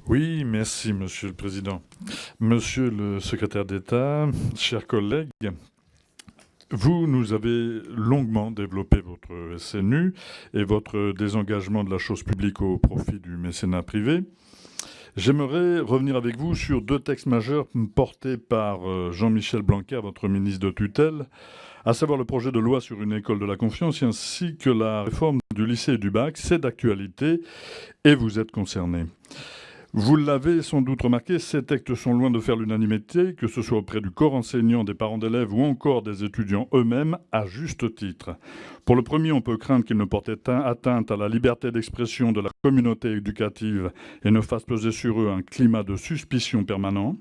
Oui, merci, Monsieur le Président. Monsieur le secrétaire d'État, chers collègues, vous nous avez longuement développé votre SNU et votre désengagement de la chose publique au profit du mécénat privé. J'aimerais revenir avec vous sur deux textes majeurs portés par Jean-Michel Blanquer, votre ministre de tutelle, à savoir le projet de loi sur une école de la confiance ainsi que la réforme du lycée et du bac. C'est d'actualité et vous êtes concerné. Vous l'avez sans doute remarqué, ces textes sont loin de faire l'unanimité, que ce soit auprès du corps enseignant, des parents d'élèves ou encore des étudiants eux-mêmes, à juste titre. Pour le premier, on peut craindre qu'il ne porte atteinte à la liberté d'expression de la communauté éducative et ne fasse peser sur eux un climat de suspicion permanent.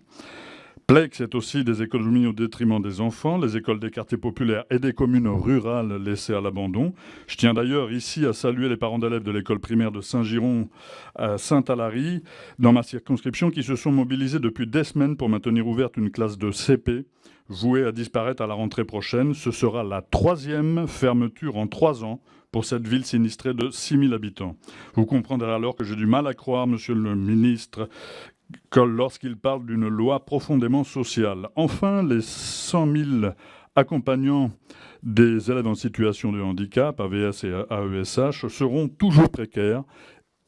Plex est aussi des économies au détriment des enfants, les écoles des quartiers populaires et des communes rurales laissées à l'abandon. Je tiens d'ailleurs ici à saluer les parents d'élèves de l'école primaire de Saint-Giron à Saint-Alary, dans ma circonscription, qui se sont mobilisés depuis des semaines pour maintenir ouverte une classe de CP, vouée à disparaître à la rentrée prochaine. Ce sera la 3e fermeture en 3 ans pour cette ville sinistrée de 6000 habitants. Vous comprendrez alors que j'ai du mal à croire, monsieur le ministre, lorsqu'il parle d'une loi profondément sociale. Enfin, les 100 000 accompagnants des élèves en situation de handicap, AVS et AESH, seront toujours précaires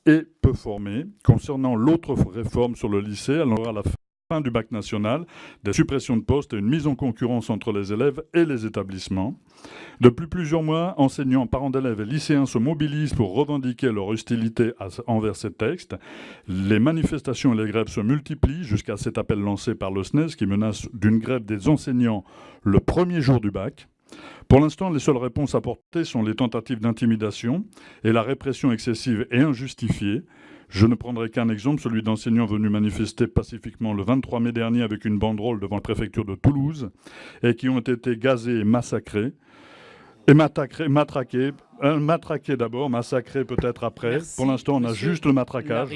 et peu formés. Concernant l'autre réforme sur le lycée, elle aura la fin du bac national, des suppressions de postes et une mise en concurrence entre les élèves et les établissements. Depuis plusieurs mois, enseignants, parents d'élèves et lycéens se mobilisent pour revendiquer leur hostilité envers ces textes. Les manifestations et les grèves se multiplient jusqu'à cet appel lancé par le SNES qui menace d'une grève des enseignants le premier jour du bac. Pour l'instant, les seules réponses apportées sont les tentatives d'intimidation et la répression excessive et injustifiée. Je ne prendrai qu'un exemple, celui d'enseignants venus manifester pacifiquement le 23 mai dernier avec une banderole devant la préfecture de Toulouse et qui ont été gazés et massacrés. Et matraqués d'abord, massacrés peut-être après. Merci, pour l'instant, on a juste le matraquage.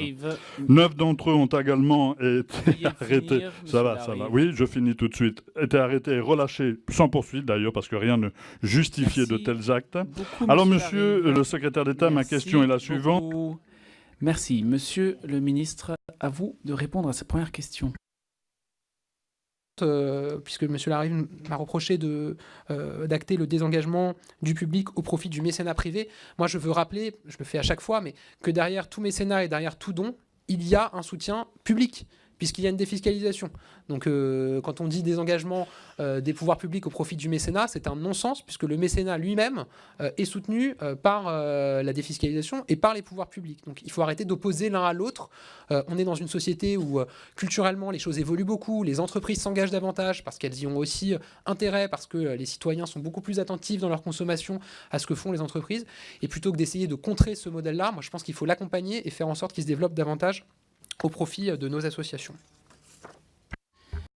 9 d'entre eux ont également été arrêtés. Ça va. Oui, je finis tout de suite. Été arrêtés et relâchés sans poursuite d'ailleurs, parce que rien ne justifiait de tels actes. Alors, monsieur le secrétaire d'État, ma question est la suivante. Merci. Monsieur le ministre, à vous de répondre à cette première question. Puisque M. Larive m'a reproché d'acter le désengagement du public au profit du mécénat privé. Moi, je veux rappeler, je le fais à chaque fois, mais que derrière tout mécénat et derrière tout don, il y a un soutien public, puisqu'il y a une défiscalisation. Donc, quand on dit désengagement des pouvoirs publics au profit du mécénat, c'est un non-sens, puisque le mécénat lui-même est soutenu par la défiscalisation et par les pouvoirs publics. Donc, il faut arrêter d'opposer l'un à l'autre. On est dans une société où, culturellement, les choses évoluent beaucoup, les entreprises s'engagent davantage parce qu'elles y ont aussi intérêt, parce que les citoyens sont beaucoup plus attentifs dans leur consommation à ce que font les entreprises. Et plutôt que d'essayer de contrer ce modèle-là, moi, je pense qu'il faut l'accompagner et faire en sorte qu'il se développe davantage au profit de nos associations.